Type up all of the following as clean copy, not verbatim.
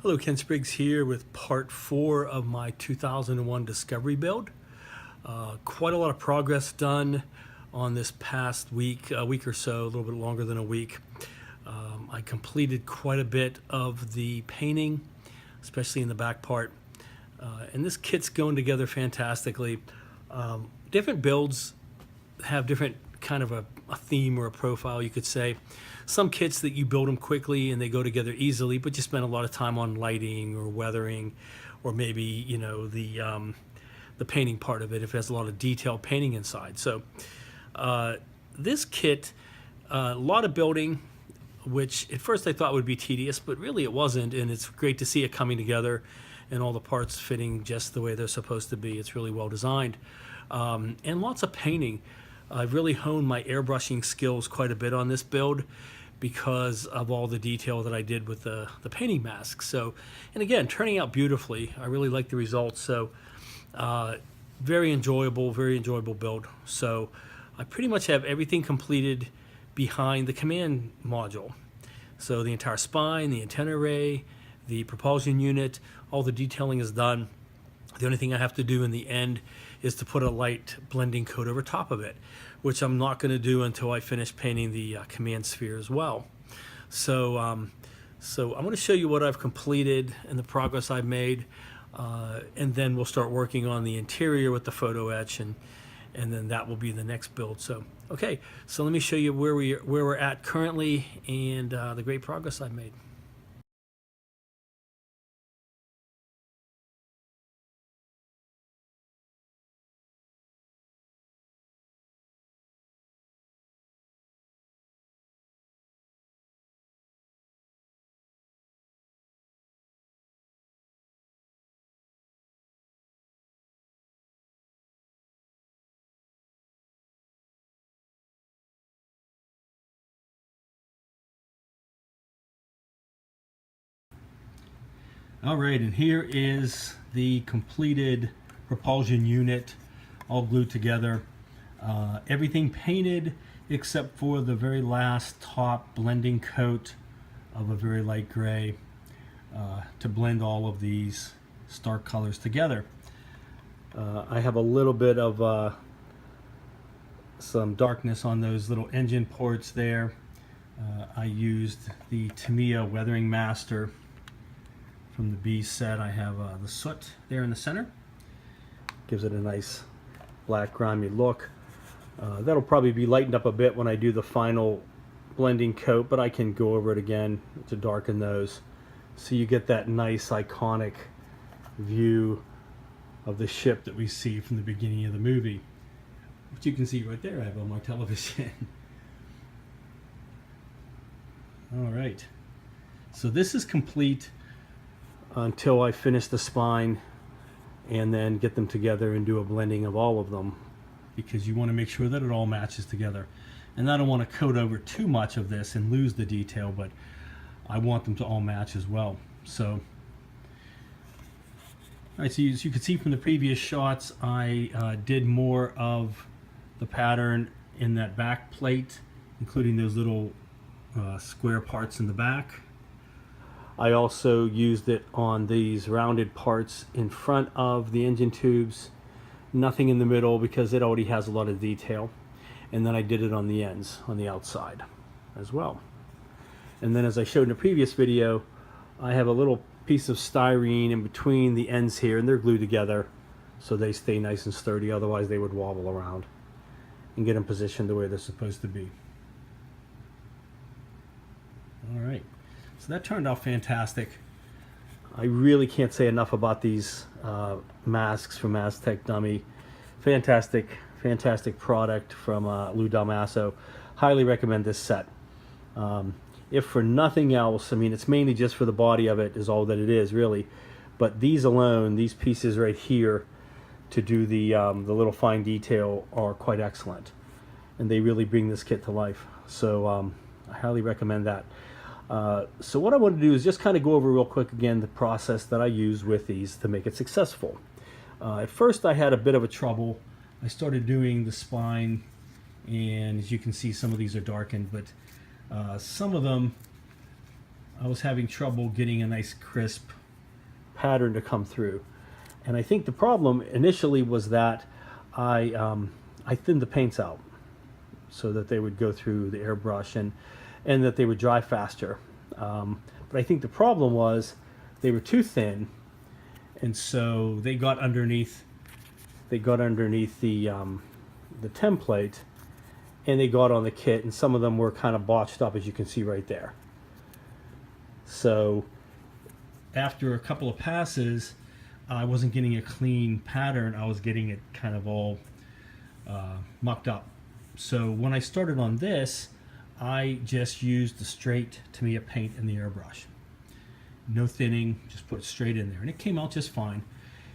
Hello, Ken Spriggs here with part 4 of my 2001 Discovery build. Quite a lot of progress done on this past week, a week or so, a little bit longer than a week. I completed quite a bit of the painting, especially in the back part. And this kit's going together fantastically. Different builds have different kind of a theme or a profile, you could say. Some kits that you build them quickly and they go together easily, but you spend a lot of time on lighting or weathering, or maybe, you know, the painting part of it if it has a lot of detailed painting inside. So this kit, a lot of building, which at first I thought would be tedious, but really it wasn't, and it's great to see it coming together and all the parts fitting just the way they're supposed to be. It's really well designed. And lots of painting. I've really honed my airbrushing skills quite a bit on this build because of all the detail that I did with the painting mask. So, and again, turning out beautifully. I really like the results. So very enjoyable build. So I pretty much have everything completed behind the command module. So the entire spine, the antenna array, the propulsion unit, all the detailing is done. The only thing I have to do in the end is to put a light blending coat over top of it, which I'm not going to do until I finish painting the command sphere as well. So, I'm going to show you what I've completed and the progress I've made, and then we'll start working on the interior with the photo etch, and then that will be the next build. So, okay, so let me show you where we're at currently and the great progress I've made. All right, and here is the completed propulsion unit, all glued together. Everything painted except for the very last top blending coat of a very light gray to blend all of these stark colors together. I have a little bit of some darkness on those little engine ports there. I used the Tamiya Weathering Master from the B set. I have the soot there in the center. Gives it a nice black grimy look. That'll probably be lightened up a bit when I do the final blending coat, but I can go over it again to darken those. So you get that nice iconic view of the ship that we see from the beginning of the movie, which you can see right there. I have on my television. All right, so this is complete until I finish the spine and then get them together and do a blending of all of them, because you want to make sure that it all matches together. And I don't want to coat over too much of this and lose the detail, but I want them to all match as well. So, all right, so as you can see from the previous shots, I did more of the pattern in that back plate, including those little square parts in the back. I also used it on these rounded parts in front of the engine tubes, nothing in the middle because it already has a lot of detail. And then I did it on the ends, on the outside as well. And then, as I showed in the previous video, I have a little piece of styrene in between the ends here, and they're glued together so they stay nice and sturdy, otherwise they would wobble around, and get them positioned the way they're supposed to be. All right. So that turned out fantastic. I really can't say enough about these masks from Aztec Dummy. Fantastic product from Lou Dalmasso. Highly recommend this set. If for nothing else, I mean, it's mainly just for the body of it is all that it is, really. But these alone, these pieces right here, to do the little fine detail are quite excellent. And they really bring this kit to life. So I highly recommend that. So what I want to do is just kind of go over real quick again the process that I use with these to make it successful. At first I had a bit of a trouble. I started doing the spine, and as you can see, some of these are darkened, but some of them I was having trouble getting a nice crisp pattern to come through. And I think the problem initially was that I thinned the paints out so that they would go through the airbrush and that they would dry faster. But I think the problem was they were too thin, and so they got underneath the template, and they got on the kit, and some of them were kind of botched up, as you can see right there. So after a couple of passes, I wasn't getting a clean pattern. I was getting it kind of all mucked up. So when I started on this, I just used the straight Tamiya paint in the airbrush. No thinning, just put it straight in there, and it came out just fine.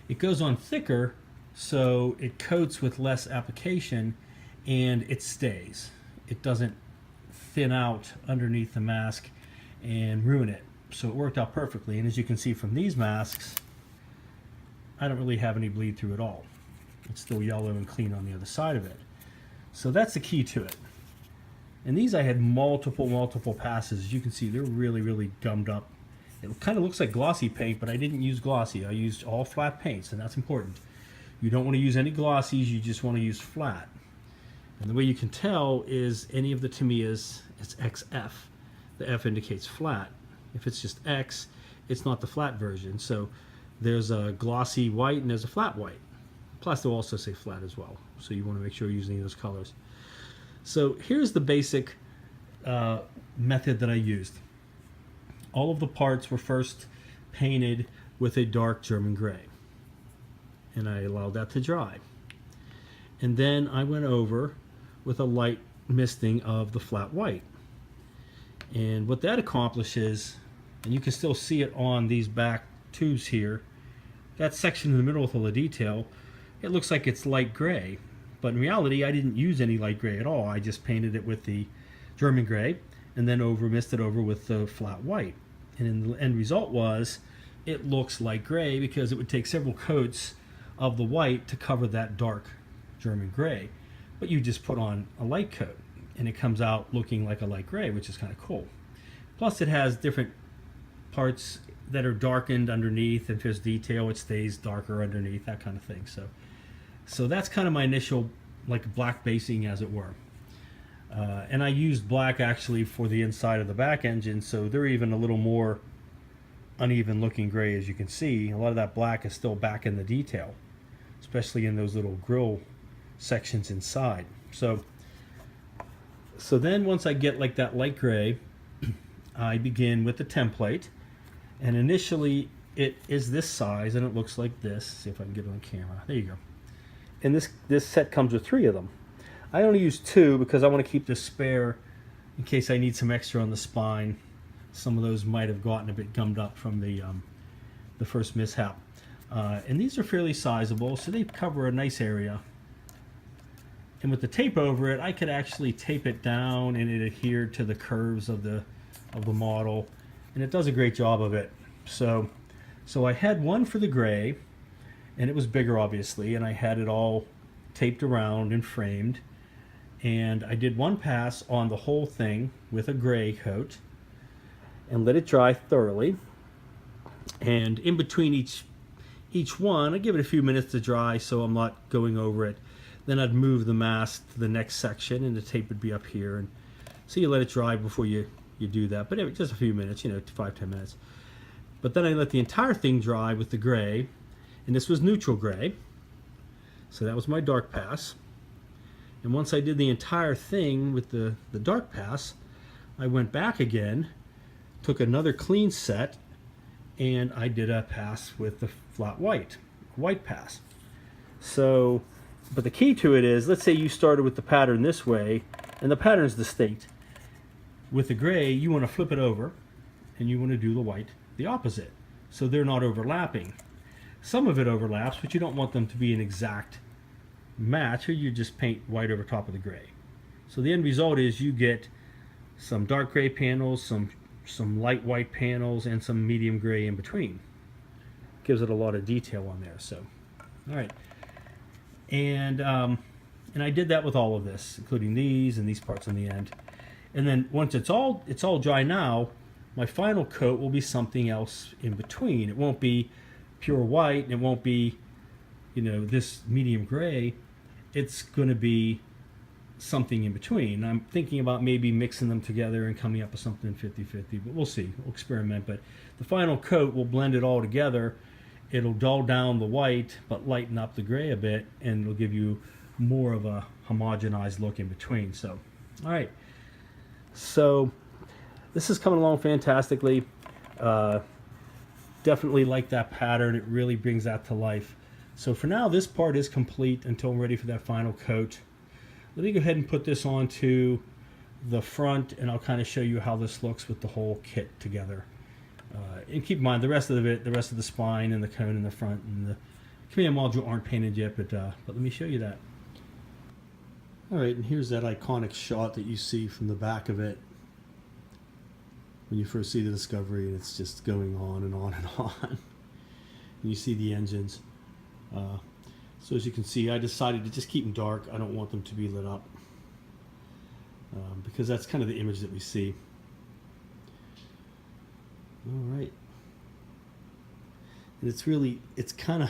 It goes on thicker, so it coats with less application, and it stays. It doesn't thin out underneath the mask and ruin it. So it worked out perfectly, and as you can see from these masks, I don't really have any bleed through at all. It's still yellow and clean on the other side of it. So that's the key to it. And these I had multiple passes. As you can see, they're really gummed up. It kind of looks like glossy paint, but I didn't use glossy. I used all flat paints, and that's important. You don't want to use any glossies, you just want to use flat. And the way you can tell is any of the Tamiyas, it's XF. The F indicates flat. If it's just X, it's not the flat version. So there's a glossy white and there's a flat white. Plus they'll also say flat as well. So you want to make sure you're using those colors. So here's the basic method that I used. All of the parts were first painted with a dark German gray, and I allowed that to dry. And then I went over with a light misting of the flat white. And what that accomplishes, and you can still see it on these back tubes here, that section in the middle with all the detail, it looks like it's light gray. But in reality, I didn't use any light gray at all. I just painted it with the German gray and then misted over with the flat white. And then the end result was it looks light gray because it would take several coats of the white to cover that dark German gray. But you just put on a light coat and it comes out looking like a light gray, which is kind of cool. Plus it has different parts that are darkened underneath, and if there's detail it stays darker underneath, that kind of thing. So that's kind of my initial like black basing, as it were. And I used black actually for the inside of the back engine, so they're even a little more uneven looking gray. As you can see, a lot of that black is still back in the detail, especially in those little grill sections inside. So then once I get like that light gray, I begin with the template, and initially it is this size and it looks like this. See if I can get it on camera. There you go. And this set comes with 3 of them. I only use 2 because I want to keep this spare in case I need some extra on the spine. Some of those might have gotten a bit gummed up from the first mishap. And these are fairly sizable, so they cover a nice area. And with the tape over it, I could actually tape it down and it adhered to the curves of the model, and it does a great job of it. So I had one for the gray, and it was bigger obviously, and I had it all taped around and framed, and I did one pass on the whole thing with a gray coat and let it dry thoroughly. And in between each one, I give it a few minutes to dry so I'm not going over it. Then I'd move the mask to the next section and the tape would be up here, and so you let it dry before you do that, but just a few minutes, 5-10 minutes. But then I let the entire thing dry with the gray, and this was neutral gray, so that was my dark pass. And once I did the entire thing with the dark pass, I went back again, took another clean set, and I did a pass with the flat white pass. So, but the key to it is, let's say you started with the pattern this way, and the pattern is distinct. With the gray, you want to flip it over, and you want to do the white the opposite, so they're not overlapping. Some of it overlaps, but you don't want them to be an exact match, or you just paint white over top of the gray. So the end result is you get some dark gray panels, some light white panels, and some medium gray in between. Gives it a lot of detail on there. So, all right, and I did that with all of this, including these and these parts in the end. And then once it's all dry now, my final coat will be something else in between. It won't be pure white, and it won't be, you know, this medium gray. It's going to be something in between. I'm thinking about maybe mixing them together and coming up with something 50-50, but we'll see. We'll experiment. But the final coat will blend it all together. It'll dull down the white, but lighten up the gray a bit, and it'll give you more of a homogenized look in between. So, all right. So this is coming along fantastically. Definitely like that pattern. It really brings that to life. So for now, this part is complete until I'm ready for that final coat. Let me go ahead and put this onto the front, and I'll kind of show you how this looks with the whole kit together. And keep in mind, the rest of it, the rest of the spine and the cone in the front and the command module aren't painted yet, but let me show you that. All right, and here's that iconic shot that you see from the back of it when you first see the Discovery, and it's just going on and on and on. And you see the engines. So as you can see, I decided to just keep them dark. I don't want them to be lit up because that's kind of the image that we see. All right. And it's really, it's kind of,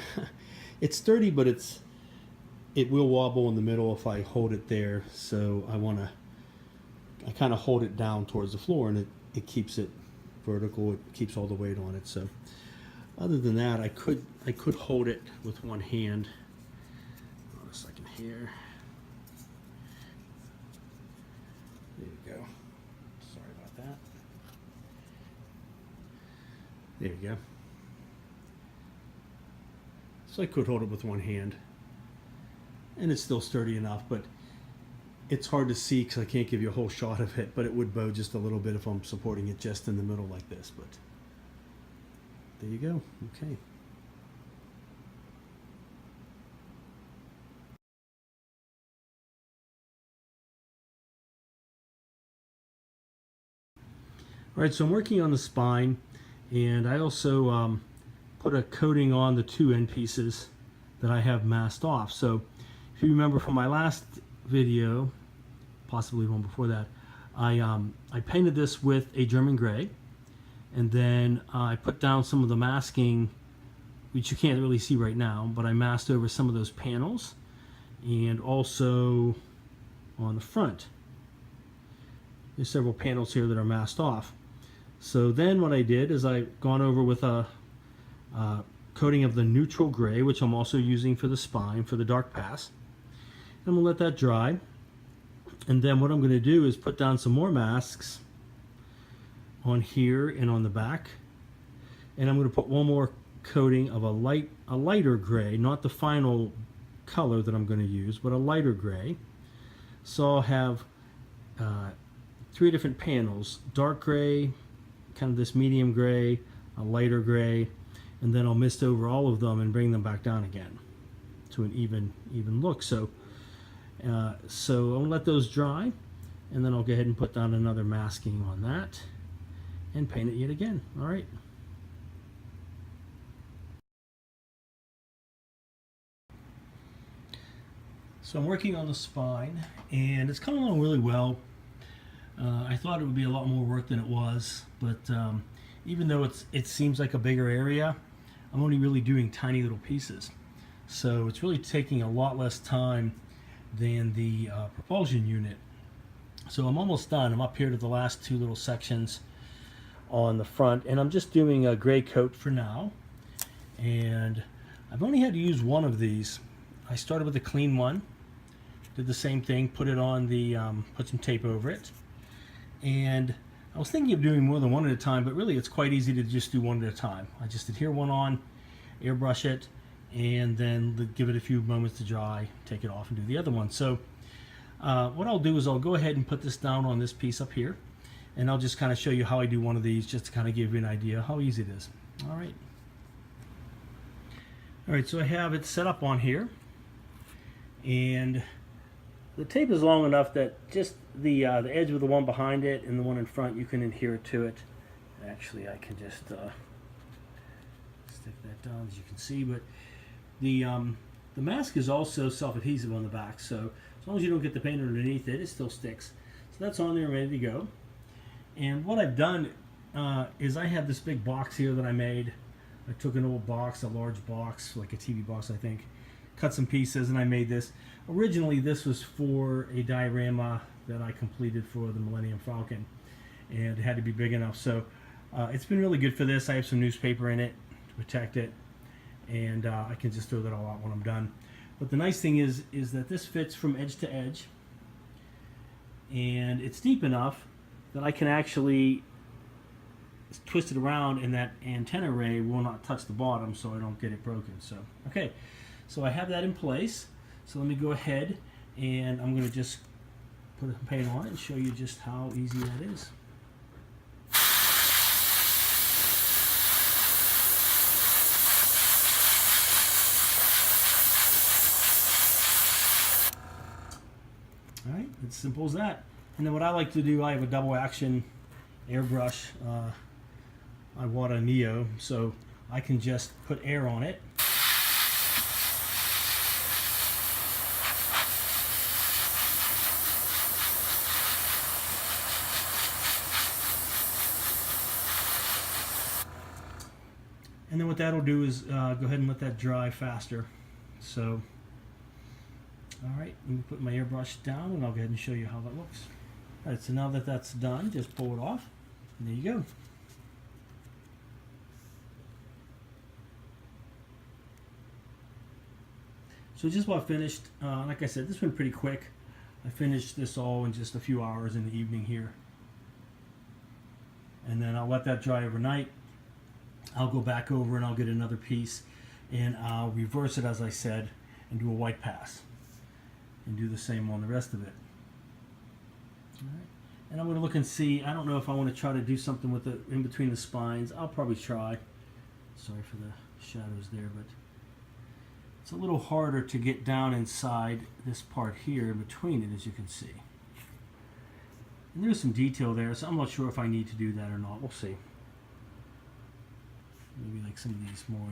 it's sturdy, but it will wobble in the middle if I hold it there. So I kind of hold it down towards the floor, and it keeps it vertical. It keeps all the weight on it. So other than that, I could hold it with one hand. Hold on a second here. There you go. Sorry about that. There you go. So I could hold it with one hand, and it's still sturdy enough, but it's hard to see because I can't give you a whole shot of it, but it would bow just a little bit if I'm supporting it just in the middle like this. But there you go. Okay. All right, so I'm working on the spine, and I also put a coating on the two end pieces that I have masked off. So if you remember from my last video, possibly one before that, I painted this with a German gray, and then I put down some of the masking, which you can't really see right now, but I masked over some of those panels, and also on the front. There's several panels here that are masked off. So then what I did is I've gone over with a coating of the neutral gray, which I'm also using for the spine, for the dark pass. I'm going to let that dry. And then what I'm going to do is put down some more masks on here and on the back. And I'm going to put one more coating of a lighter gray, not the final color that I'm going to use, but a lighter gray. So I'll have three different panels: dark gray, kind of this medium gray, a lighter gray, and then I'll mist over all of them and bring them back down again to an even look. So I'll let those dry, and then I'll go ahead and put down another masking on that and paint it yet again. All right. So I'm working on the spine, and it's coming along really well. I thought it would be a lot more work than it was, but even though it seems like a bigger area, I'm only really doing tiny little pieces. So it's really taking a lot less time than the propulsion unit. So I'm almost done. I'm up here to the last two little sections on the front, and I'm just doing a gray coat for now. And I've only had to use one of these. I started with a clean one, did the same thing, put it on the, put some tape over it. And I was thinking of doing more than one at a time, but really it's quite easy to just do one at a time. I just adhere one on, airbrush it, and then give it a few moments to dry, take it off, and do the other one. So what I'll do is I'll go ahead and put this down on this piece up here, and I'll just kind of show you how I do one of these, just to kind of give you an idea how easy it is. All right. All right, so I have it set up on here, and the tape is long enough that just the edge of the one behind it and the one in front, you can adhere to it. Actually, I can just stick that down, as you can see. But the mask is also self-adhesive on the back, so as long as you don't get the paint underneath it, it still sticks. So that's on there, ready to go. And what I've done is I have this big box here that I made. I took an old box, a large box, like a TV box I think, cut some pieces, and I made this. Originally this was for a diorama that I completed for the Millennium Falcon, and it had to be big enough. So it's been really good for this. I have some newspaper in it to protect it, and I can just throw that all out when I'm done. But the nice thing is that this fits from edge to edge, and it's deep enough that I can actually twist it around, and that antenna array will not touch the bottom, so I don't get it broken. So okay, so I have that in place. So let me go ahead, and I'm going to just put a paint on it and show you just how easy that is. All right, it's simple as that. And then what I like to do, I have a double action airbrush. I bought a Neo, so I can just put air on it. And then what that'll do is go ahead and let that dry faster. So, all right, let me put my airbrush down, and I'll go ahead and show you how that looks. All right, so now that that's done, just pull it off, and there you go. So just about finished. Like I said, this went pretty quick. I finished this all in just a few hours in the evening here. And then I'll let that dry overnight. I'll go back over and I'll get another piece, and I'll reverse it, as I said, and do a white pass. And do the same on the rest of it. All right. And I'm going to look and see. I don't know if I want to try to do something with it in between the spines. I'll probably try. Sorry for the shadows there, but it's a little harder to get down inside this part here in between it, as you can see. And there's some detail there, so I'm not sure if I need to do that or not. We'll see. Maybe like some of these more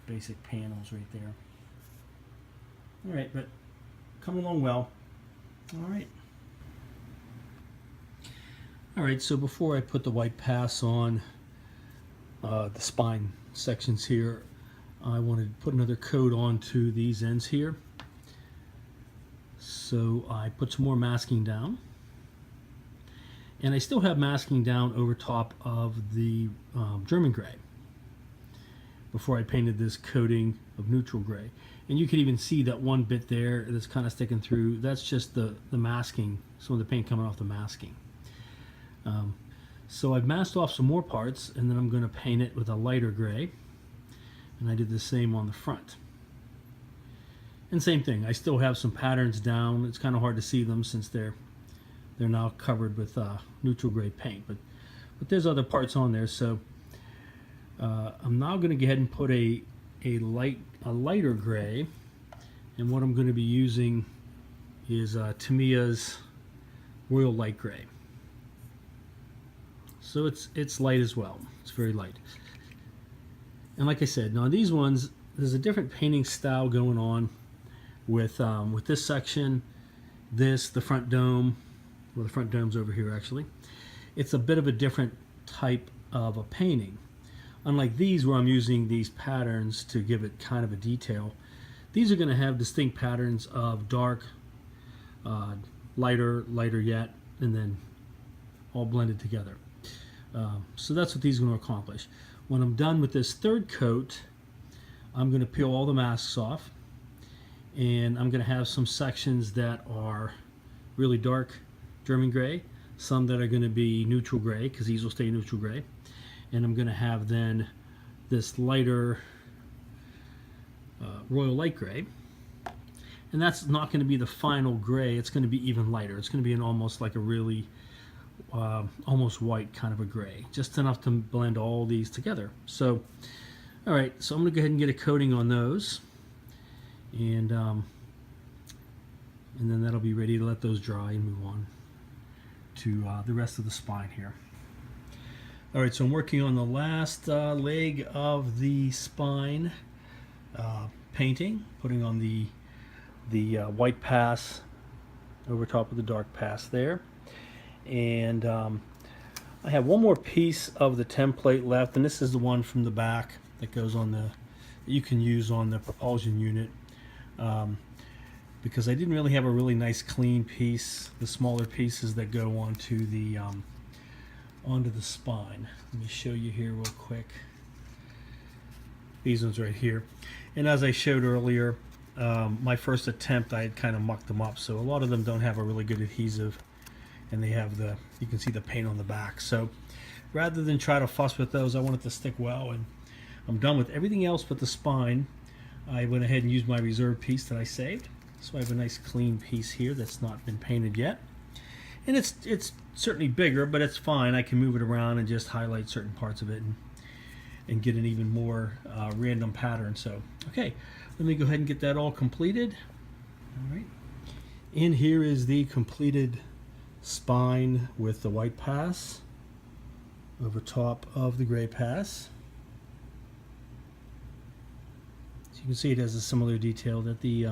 basic panels right there. All right, but coming along well. All right. All right, so before I put the white pass on the spine sections here, I wanted to put another coat onto these ends here. So I put some more masking down. And I still have masking down over top of the German gray before I painted this coating of neutral gray. And you can even see that one bit there that's kind of sticking through. That's just the masking, some of the paint coming off the masking. So I've masked off some more parts, and then I'm going to paint it with a lighter gray. And I did the same on the front. And same thing, I still have some patterns down. It's kind of hard to see them since they're now covered with neutral gray paint. But there's other parts on there. So I'm now going to go ahead and put a lighter gray, and what I'm going to be using is Tamiya's Royal Light Gray. So it's light as well. It's very light. And like I said, now these ones, there's a different painting style going on with this section, the front dome. Well, the front dome's over here actually. It's a bit of a different type of a painting. Unlike these, where I'm using these patterns to give it kind of a detail, these are going to have distinct patterns of dark, lighter yet, and then all blended together. So that's what these are going to accomplish. When I'm done with this third coat, I'm going to peel all the masks off, and I'm going to have some sections that are really dark German gray, some that are going to be neutral gray, because these will stay neutral gray, and I'm going to have then this lighter Royal Light Gray, and that's not going to be the final gray. It's going to be even lighter. It's going to be an almost like a really almost white kind of a gray, just enough to blend all these together. So all right, so I'm going to go ahead and get a coating on those, and then that'll be ready to let those dry and move on to the rest of the spine here. All right, so I'm working on the last leg of the spine painting, putting on the white pass over top of the dark pass there. And I have one more piece of the template left, and this is the one from the back that goes on the, that you can use on the propulsion unit. Because I didn't really have a really nice clean piece, the smaller pieces that go onto the spine. Let me show you here real quick. These ones right here. And as I showed earlier, my first attempt I had kind of mucked them up, so a lot of them don't have a really good adhesive, and they have the, you can see the paint on the back. So rather than try to fuss with those, I want it to stick well, and I'm done with everything else but the spine. I went ahead and used my reserve piece that I saved. So I have a nice clean piece here that's not been painted yet. And it's certainly bigger, but it's fine. I can move it around and just highlight certain parts of it and get an even more random pattern. So, okay, let me go ahead and get that all completed. All right. And here is the completed spine with the white pass over top of the gray pass. So you can see it has a similar detail that the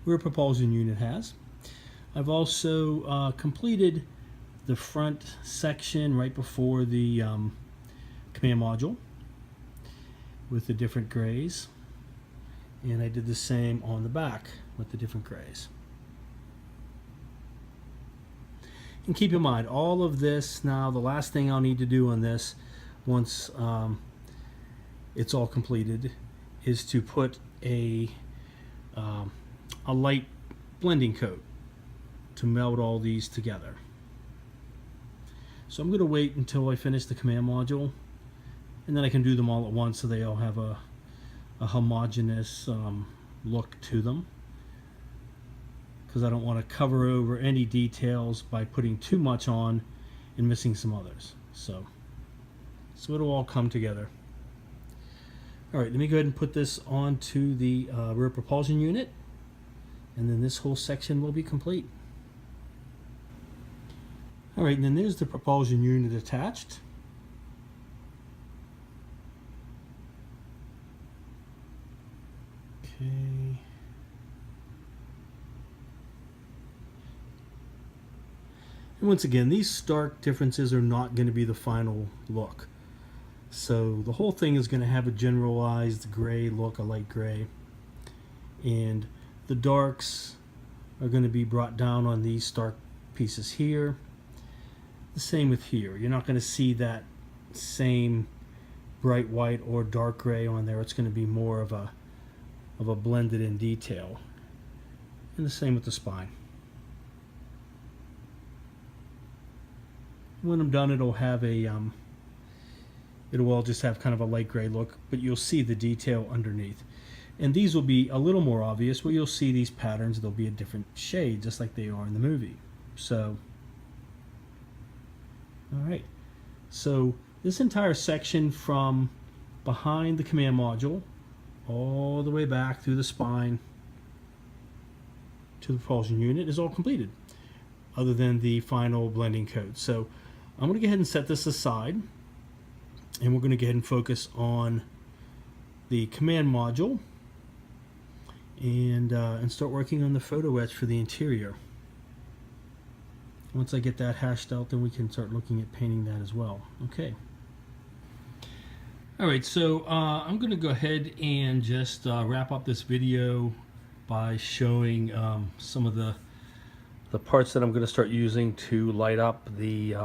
rear propulsion unit has. I've also completed the front section right before the command module with the different grays, and I did the same on the back with the different grays. And keep in mind, all of this now, the last thing I'll need to do on this once it's all completed is to put a light blending coat to meld all these together. So I'm going to wait until I finish the command module, and then I can do them all at once so they all have a homogeneous look to them, because I don't want to cover over any details by putting too much on and missing some others. So it'll all come together. Alright, let me go ahead and put this onto the rear propulsion unit, and then this whole section will be complete. Alright, and then there's the propulsion unit attached. Okay. And once again, these stark differences are not going to be the final look. So the whole thing is going to have a generalized gray look, a light gray. And the darks are going to be brought down on these stark pieces here. The same with here. You're not going to see that same bright white or dark gray on there. It's going to be more of a blended in detail. And the same with the spine. When I'm done, it'll have a it'll all just have kind of a light gray look, but you'll see the detail underneath. And these will be a little more obvious, where you'll see these patterns, they'll be a different shade, just like they are in the movie. So, alright. So, this entire section from behind the command module, all the way back through the spine to the propulsion unit is all completed, other than the final blending coat. So, I'm going to go ahead and set this aside, and we're going to go ahead and focus on the command module and start working on the photo etch for the interior. Once I get that hashed out, then we can start looking at painting that as well. Okay. Alright, so I'm going to go ahead and just wrap up this video by showing some of the parts that I'm going to start using to light up the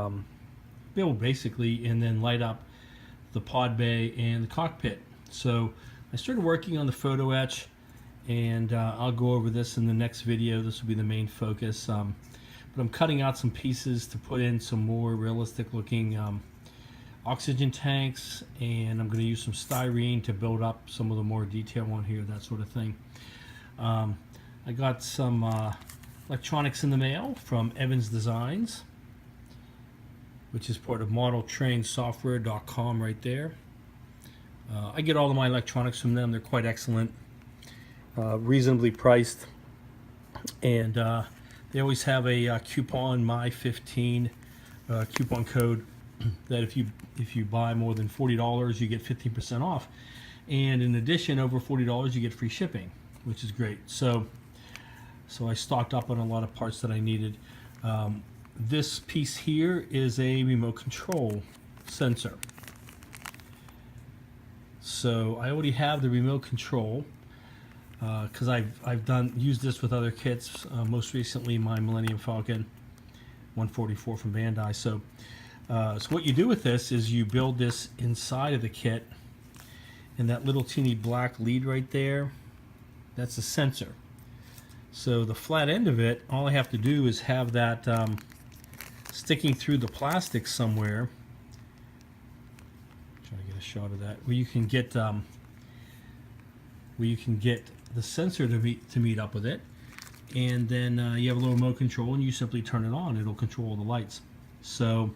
build, basically, and then light up the pod bay and the cockpit. So I started working on the photo etch, and I'll go over this in the next video. This will be the main focus, but I'm cutting out some pieces to put in some more realistic looking oxygen tanks, and I'm going to use some styrene to build up some of the more detail on here, that sort of thing. I got some electronics in the mail from Evans Designs, which is part of modeltrainsoftware.com right there. I get all of my electronics from them. They're quite excellent, reasonably priced, and they always have a coupon, my15 coupon code, that if you buy more than $40, you get 15% off, and in addition, over $40 you get free shipping, which is great. So I stocked up on a lot of parts that I needed. this piece here is a remote control sensor. So I already have the remote control because I've used this with other kits. Most recently, my Millennium Falcon 144 from Bandai. So what you do with this is you build this inside of the kit, and that little teeny black lead right there, that's a sensor. So the flat end of it, all I have to do is have that sticking through the plastic somewhere. Try to get a shot of that where you can get the sensor to meet up with it, and then you have a little remote control, and you simply turn it on. It'll control all the lights. So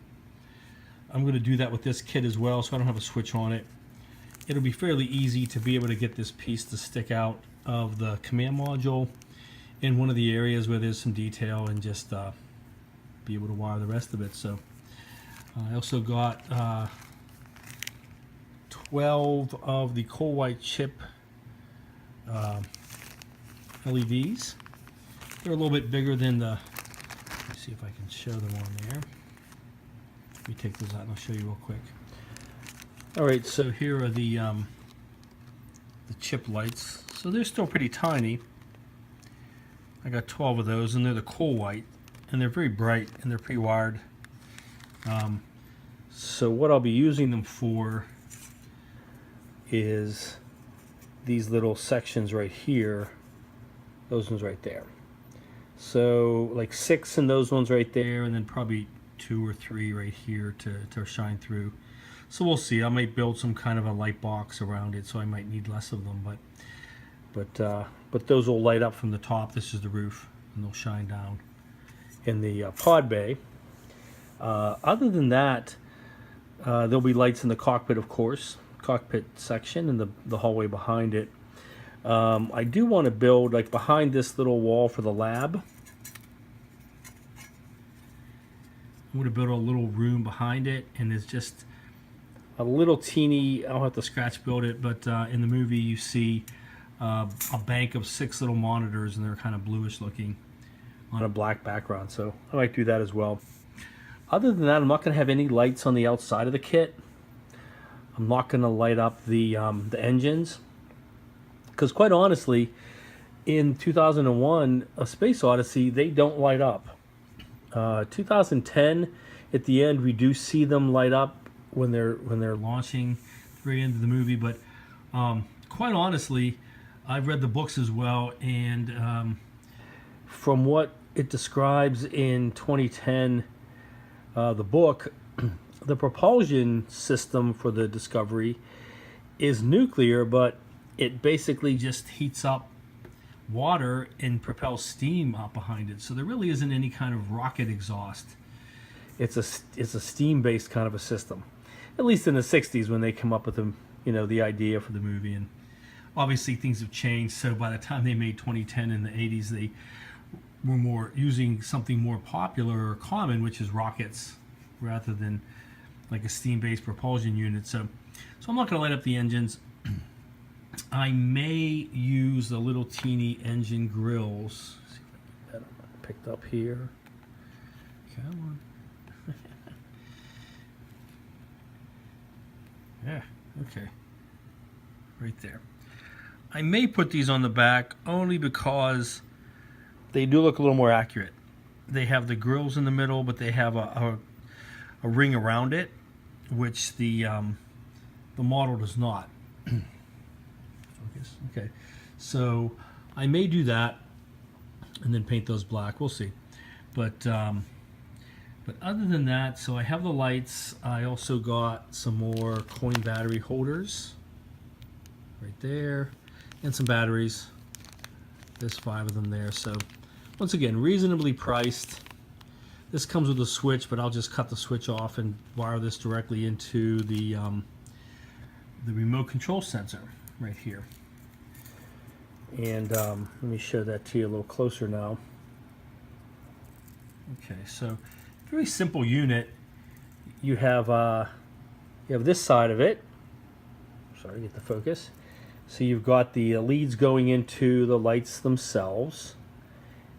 I'm going to do that with this kit as well, so I don't have a switch on it. It'll be fairly easy to be able to get this piece to stick out of the command module in one of the areas where there's some detail, and just be able to wire the rest of it. So I also got 12 of the coal white chip LEDs. They're a little bit bigger than the, let me see if I can show them on there. Let me take those out and I'll show you real quick. Alright, so here are the chip lights. So they're still pretty tiny. I got 12 of those, and they're the coal white, and they're very bright, and they're pre-wired. So what I'll be using them for is these little sections right here, those ones right there. So like 6 in those ones right there, and then probably 2 or 3 right here to shine through. So we'll see. I might build some kind of a light box around it, so I might need less of them, but those will light up from the top. This is the roof, and they'll shine down in the pod bay. Other than that, there'll be lights in the cockpit, of course, cockpit section, and the hallway behind it. I do want to build, like, behind this little wall for the lab. I'm going to build a little room behind it, and it's just a little teeny, I'll have to scratch build it, but in the movie you see a bank of 6 little monitors, and they're kind of bluish looking on a black background, so I might do that as well. Other than that, I'm not going to have any lights on the outside of the kit. I'm not going to light up the engines, because quite honestly, in 2001, A Space Odyssey, they don't light up. 2010, at the end, we do see them light up when they're launching at the very end of the movie, but quite honestly, I've read the books as well, and from what it describes in 2010, the book, the propulsion system for the Discovery is nuclear, but it basically just heats up water and propels steam out behind it. So there really isn't any kind of rocket exhaust. It's a steam-based kind of a system, at least in the 60s when they come up with the idea for the movie. And obviously things have changed, so by the time they made 2010 in the 80s, they were more using something more popular or common, which is rockets, rather than like a steam-based propulsion unit. So I'm not going to light up the engines. I may use the little teeny engine grills. Let's see if I can get that picked up here. Come on. Yeah, okay. Right there. I may put these on the back only because they do look a little more accurate. They have the grills in the middle, but they have a ring around it, which the model does not. Focus. Okay, so I may do that and then paint those black. We'll see. But other than that, so I have the lights. I also got some more coin battery holders right there, and some batteries. There's 5 of them there. So once again, reasonably priced. This comes with a switch, but I'll just cut the switch off and wire this directly into the remote control sensor right here. And let me show that to you a little closer now. Okay, so very simple unit. You have this side of it. Sorry, get the focus. So you've got the leads going into the lights themselves,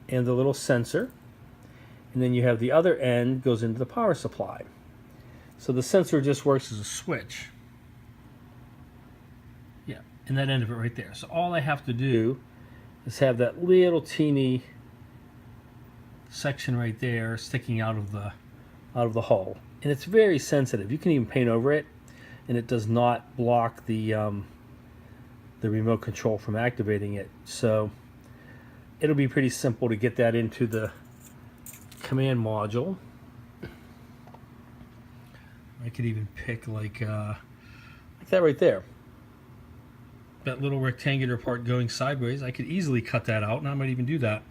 and the little sensor. and then you have the other end goes into the power supply. So the sensor just works as a switch. Yeah, and that end of it right there. So all I have to do is have that little teeny section right there sticking out of the hull, and it's very sensitive. You can even paint over it, and it does not block the remote control from activating it. So it'll be pretty simple to get that into the command module. I could even pick like that right there. That little rectangular part going sideways, I could easily cut that out, and I might even do that.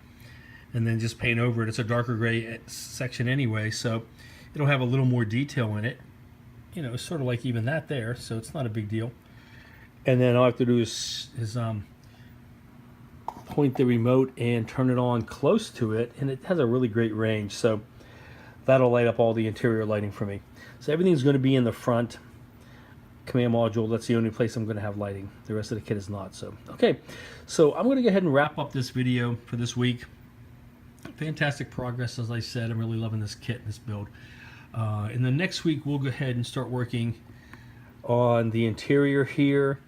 And then just paint over it. It's a darker gray section anyway, so it'll have a little more detail in it. You know, it's sort of like even that there, so it's not a big deal. And then all I have to do is point the remote and turn it on close to it, and it has a really great range, so that'll light up all the interior lighting for me. So everything's going to be in the front command module. That's the only place I'm going to have lighting. The rest of the kit is not. So okay, so I'm going to go ahead and wrap up this video for this week. Fantastic progress, as I said. I'm really loving this kit and this build. In the next week, we'll go ahead and start working on the interior here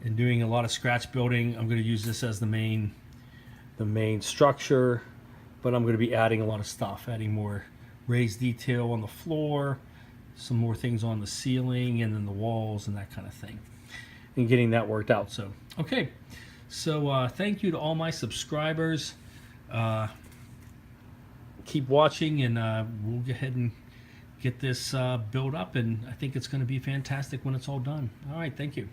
and doing a lot of scratch building. I'm going to use this as the main structure, but I'm going to be adding a lot of stuff, adding more raised detail on the floor, some more things on the ceiling, and then the walls and that kind of thing, and getting that worked out. So okay, so thank you to all my subscribers. Keep watching, and we'll go ahead and get this built up, and I think it's going to be fantastic when it's all done. All right, thank you.